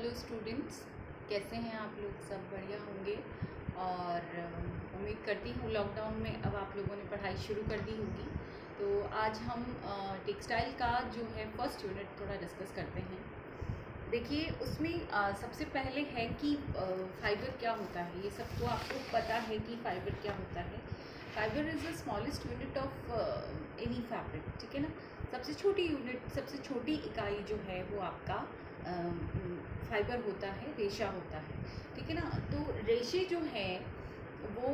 Hello students, कैसे हैं आप लोग? सब बढ़िया होंगे। और उम्मीद करती हूँ लॉकडाउन में अब आप लोगों ने पढ़ाई शुरू कर दी होगी। तो आज हम टेक्सटाइल का जो है फर्स्ट यूनिट थोड़ा डिस्कस करते हैं। देखिए, उसमें सबसे पहले है कि फाइबर क्या होता है। ये सबको आपको पता है कि फाइबर क्या होता है। Fibre is the smallest unit of any fabric, ठीक है ना। सबसे छोटी यूनिट, सबसे छोटी इकाई जो है वो आपका फाइबर होता है, रेशा होता है, ठीक है ना। तो रेशे जो हैं वो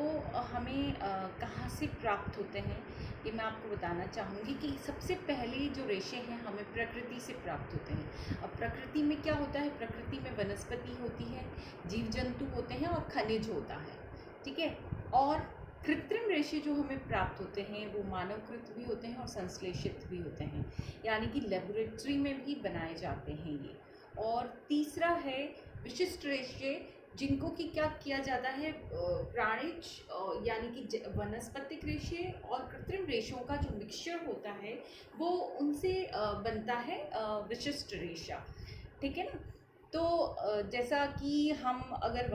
हमें कहाँ से प्राप्त होते हैं, ये मैं आपको बताना चाहूँगी कि सबसे पहले जो रेशे हैं हमें प्रकृति से प्राप्त होते हैं। अब प्रकृति में क्या होता है? प्रकृति में वनस्पति होती है, जीव जंतु होते हैं और खनिज होता है, ठीक है। और कृत्रिम रेशे जो हमें प्राप्त होते हैं वो मानवकृत भी होते हैं और संश्लेषित भी होते हैं, यानी कि लेबोरेटरी में भी बनाए जाते हैं ये। और तीसरा है विशिष्ट रेशे, जिनको कि क्या किया जाता है, प्राणिज यानी कि वनस्पतिक रेशे और कृत्रिम रेशों का जो मिक्सचर होता है वो उनसे बनता है विशिष्ट रेशा, ठीक है ना। तो जैसा कि हम अगर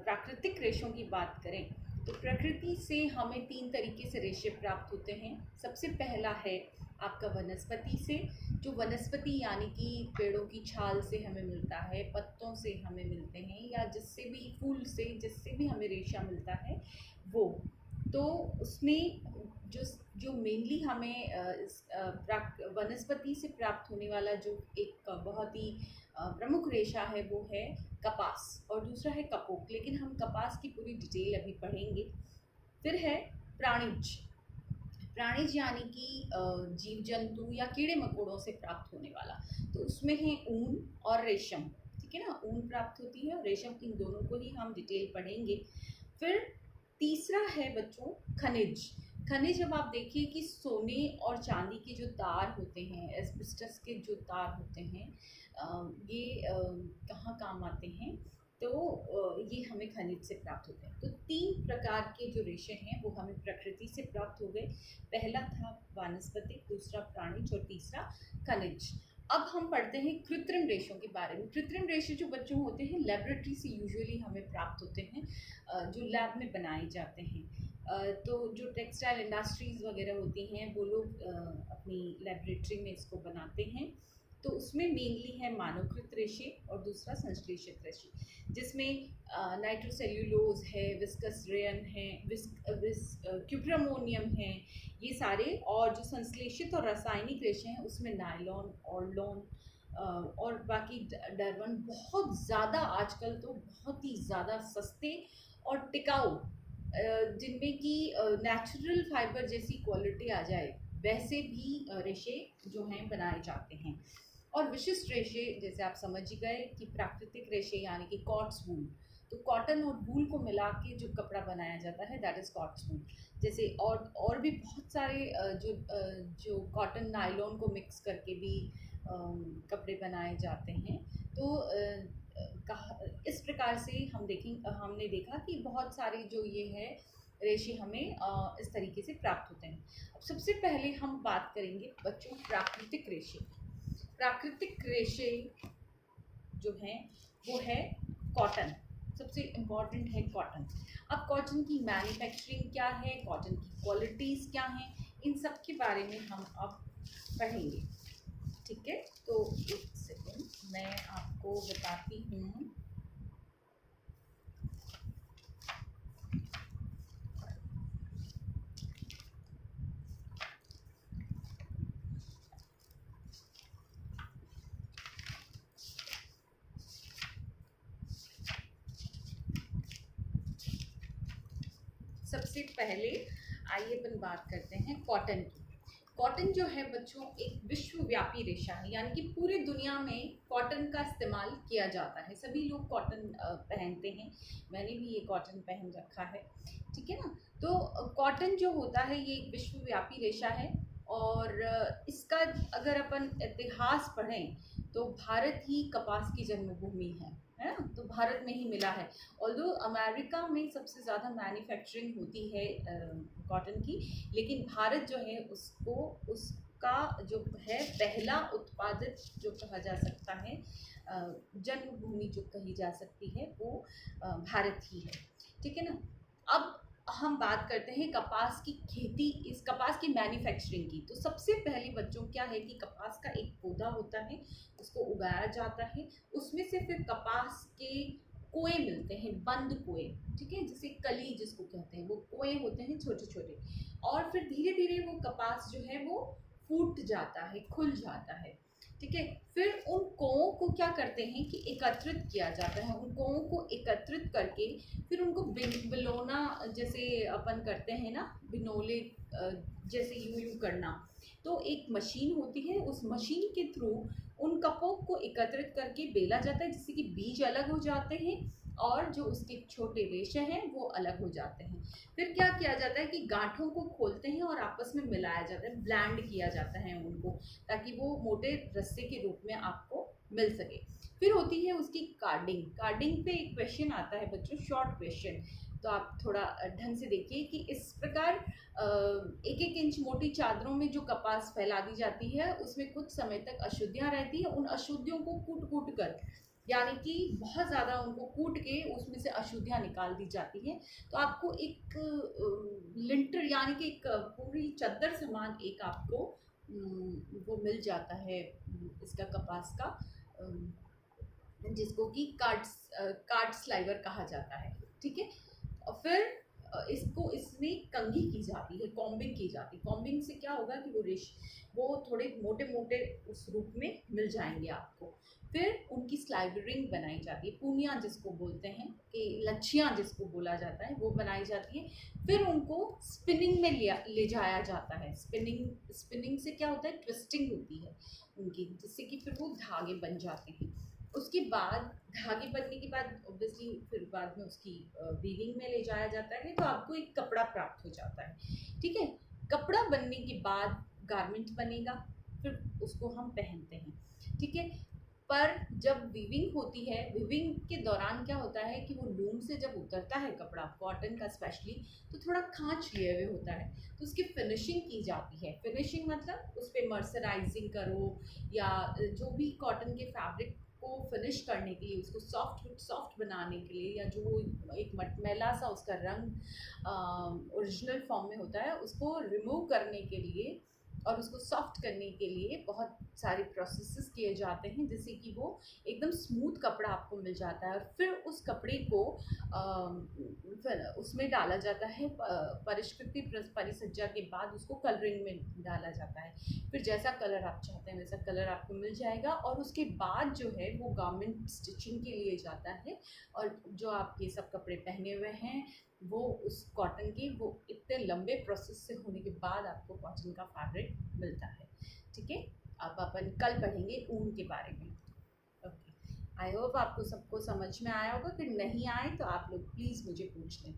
प्राकृतिक रेशों की बात करें तो प्रकृति से हमें 3 तरीके से रेशे प्राप्त होते हैं। सबसे पहला है आपका वनस्पति से, जो वनस्पति यानी कि पेड़ों की छाल से हमें मिलता है, पत्तों से हमें मिलते हैं, या जिससे भी फूल से जिससे भी हमें रेशा मिलता है वो। तो उसमें जो जो मेनली हमें वनस्पति से प्राप्त होने वाला जो एक बहुत ही प्रमुख रेशा है वो है कपास, और दूसरा है कपोक, लेकिन हम कपास की पूरी डिटेल अभी पढ़ेंगे। फिर है प्राणिज। प्राणिज यानी कि जीव जंतु या कीड़े मकोड़ों से प्राप्त होने वाला, तो उसमें है ऊन और रेशम, ठीक है ना। ऊन प्राप्त होती है और रेशम, इन दोनों को ही हम डिटेल पढ़ेंगे। फिर तीसरा है बच्चों खनिज। खनिज, अब आप देखिए कि सोने और चांदी के जो तार होते हैं, एस्बेस्टस के जो तार होते हैं, ये कहाँ काम आते हैं? तो ये हमें खनिज से प्राप्त होते हैं। तो 3 प्रकार के जो रेशे हैं वो हमें प्रकृति से प्राप्त हो गए। पहला था वानस्पतिक, दूसरा प्राणिज और तीसरा खनिज। अब हम पढ़ते हैं कृत्रिम रेशों के बारे में। कृत्रिम रेशे जो बच्चों होते हैं लेबोरेटरी से यूजुअली हमें प्राप्त होते हैं, जो लैब में बनाए जाते हैं। तो जो टेक्सटाइल इंडस्ट्रीज़ वगैरह होती हैं वो लोग अपनी लेबोरेटरी में इसको बनाते हैं। तो उसमें मेनली है मानवकृत रेशे और दूसरा संश्लेषित रेशे, जिसमें नाइट्रोसेल्यूलोज है, विस्कस रेयन है, क्यूप्रामोनियम है, ये सारे। और जो संश्लेषित और रासायनिक रेशे हैं उसमें नायलॉन, ऑर्लोन और बाकी डर्बन, बहुत ज़्यादा आजकल तो बहुत ही ज़्यादा सस्ते और टिकाऊ, जिनमें कि नेचुरल फाइबर जैसी क्वालिटी आ जाए वैसे भी रेशे जो हैं बनाए जाते हैं। और विशिष्ट रेशे, जैसे आप समझ ही गए कि प्राकृतिक रेशे यानी कि कॉट्स वूल, तो कॉटन और वूल को मिला के जो कपड़ा बनाया जाता है दैट इज़ कॉट्स वूल। जैसे और भी बहुत सारे जो कॉटन नायलॉन को मिक्स करके भी कपड़े बनाए जाते हैं। तो इस प्रकार से हमने देखा कि बहुत सारे जो ये है रेशे हमें इस तरीके से प्राप्त होते हैं। अब सबसे पहले हम बात करेंगे बच्चों प्राकृतिक रेशे। प्राकृतिक रेशे जो हैं वो है कॉटन, सबसे इम्पॉर्टेंट है कॉटन। अब कॉटन की मैन्युफैक्चरिंग क्या है, कॉटन की क्वालिटीज़ क्या हैं, इन सब के बारे में हम अब पढ़ेंगे, ठीक है। तो एक सेकेंड मैं आपको बताती हूँ। सबसे पहले आइए अपन बात करते हैं कॉटन की। कॉटन जो है बच्चों एक विश्वव्यापी रेशा है, यानी कि पूरी दुनिया में कॉटन का इस्तेमाल किया जाता है। सभी लोग कॉटन पहनते हैं, मैंने भी ये कॉटन पहन रखा है, ठीक है ना। तो कॉटन जो होता है ये एक विश्वव्यापी रेशा है, और इसका अगर अपन इतिहास पढ़ें तो भारत ही कपास की जन्मभूमि है ना। तो भारत में ही मिला है। ऑल्दो अमेरिका में सबसे ज़्यादा मैन्युफैक्चरिंग होती है कॉटन की, लेकिन भारत जो है उसका जो है पहला उत्पादित जो कहा जा सकता है जन्मभूमि जो कही जा सकती है वो भारत ही है, ठीक है ना। अब हम बात करते हैं कपास की खेती, इस कपास की मैन्युफैक्चरिंग की। तो सबसे पहले बच्चों क्या है कि कपास का एक पौधा होता है, उसको उगाया जाता है, उसमें से फिर कपास के कोए मिलते हैं, बंद कोए, ठीक है, जैसे कली जिसको कहते हैं, वो कोए होते हैं छोटे छोटे, और फिर धीरे धीरे वो कपास जो है वो फूट जाता है, खुल जाता है, ठीक है। फिर उन कोओं को क्या करते हैं कि एकत्रित किया जाता है, उन कोओं को एकत्रित करके फिर उनको बिलोना, जैसे अपन करते हैं ना बिनोले, जैसे यूं करना, तो एक मशीन होती है, उस मशीन के थ्रू उन कपों को एकत्रित करके बेला जाता है, जिससे कि बीज अलग हो जाते हैं और जो उसके छोटे रेशे हैं वो अलग हो जाते हैं। फिर क्या किया जाता है कि गांठों को खोलते हैं और आपस में मिलाया जाता है, ब्लेंड किया जाता है उनको, ताकि वो मोटे रस्से के रूप में आपको मिल सके। फिर होती है उसकी कार्डिंग। कार्डिंग पे एक क्वेश्चन आता है बच्चों, शॉर्ट क्वेश्चन, तो आप थोड़ा ढंग से देखिए कि इस प्रकार एक एक इंच मोटी चादरों में जो कपास फैला दी जाती है, उसमें कुछ समय तक अशुद्धियाँ रहती है। उन अशुद्धियों को कूट कूट कर, यानी कि बहुत ज़्यादा उनको कूट के उसमें से अशुद्धियाँ निकाल दी जाती हैं। तो आपको एक लिंटर यानी कि एक पूरी चद्दर समान एक आपको वो मिल जाता है, इसका कपास का, जिसको कि कार्ड स्लाइवर कहा जाता है, ठीक है। और फिर इसको इसमें कंघी की जाती है, कॉम्बिंग की जाती है। कॉम्बिंग से क्या होगा कि वो थोड़े मोटे मोटे उस रूप में मिल जाएंगे आपको। फिर उनकी स्लाइवरिंग बनाई जाती है, पूनियाँ जिसको बोलते हैं, कि लच्छियाँ जिसको बोला जाता है, वो बनाई जाती है। फिर उनको स्पिनिंग में ले जाया जाता है। स्पिनिंग से क्या होता है, ट्विस्टिंग होती है उनकी, जिससे कि फिर वो धागे बन जाते हैं। उसके बाद धागे बनने के बाद ऑब्वियसली फिर बाद में उसकी वीविंग में ले जाया जाता है, तो आपको एक कपड़ा प्राप्त हो जाता है, ठीक है। कपड़ा बनने के बाद गारमेंट बनेगा, फिर उसको हम पहनते हैं, ठीक है। पर जब वीविंग होती है, वीविंग के दौरान क्या होता है कि वो लूम से जब उतरता है कपड़ा, कॉटन का स्पेशली, तो थोड़ा खाँच लिए हुए होता है, तो उसकी फिनिशिंग की जाती है। फिनिशिंग मतलब उस पर मर्सराइजिंग करो, या जो भी कॉटन के फैब्रिक को फिनिश करने के लिए, उसको सॉफ्ट बनाने के लिए, या जो एक मटमैला सा उसका रंग ओरिजिनल फॉर्म में होता है, उसको रिमूव करने के लिए और उसको सॉफ्ट करने के लिए बहुत सारे प्रोसेसेस किए जाते हैं, जिससे कि वो एकदम स्मूथ कपड़ा आपको मिल जाता है। और फिर उस कपड़े को फिर उसमें डाला जाता है, परिष्कृति परिसज्जा के बाद उसको कलरिंग में डाला जाता है। फिर जैसा कलर आप चाहते हैं वैसा कलर आपको मिल जाएगा, और उसके बाद जो है वो गारमेंट स्टिचिंग के लिए जाता है। और जो आप ये सब कपड़े पहने हुए हैं, वो उस कॉटन की, वो इतने लंबे प्रोसेस से होने के बाद आपको कॉटन का फैब्रिक मिलता है, ठीक है। अब अपन कल पढ़ेंगे ऊन के बारे में। ओके, आई होप आपको सबको समझ में आया होगा। फिर नहीं आए तो आप लोग प्लीज़ मुझे पूछ लें।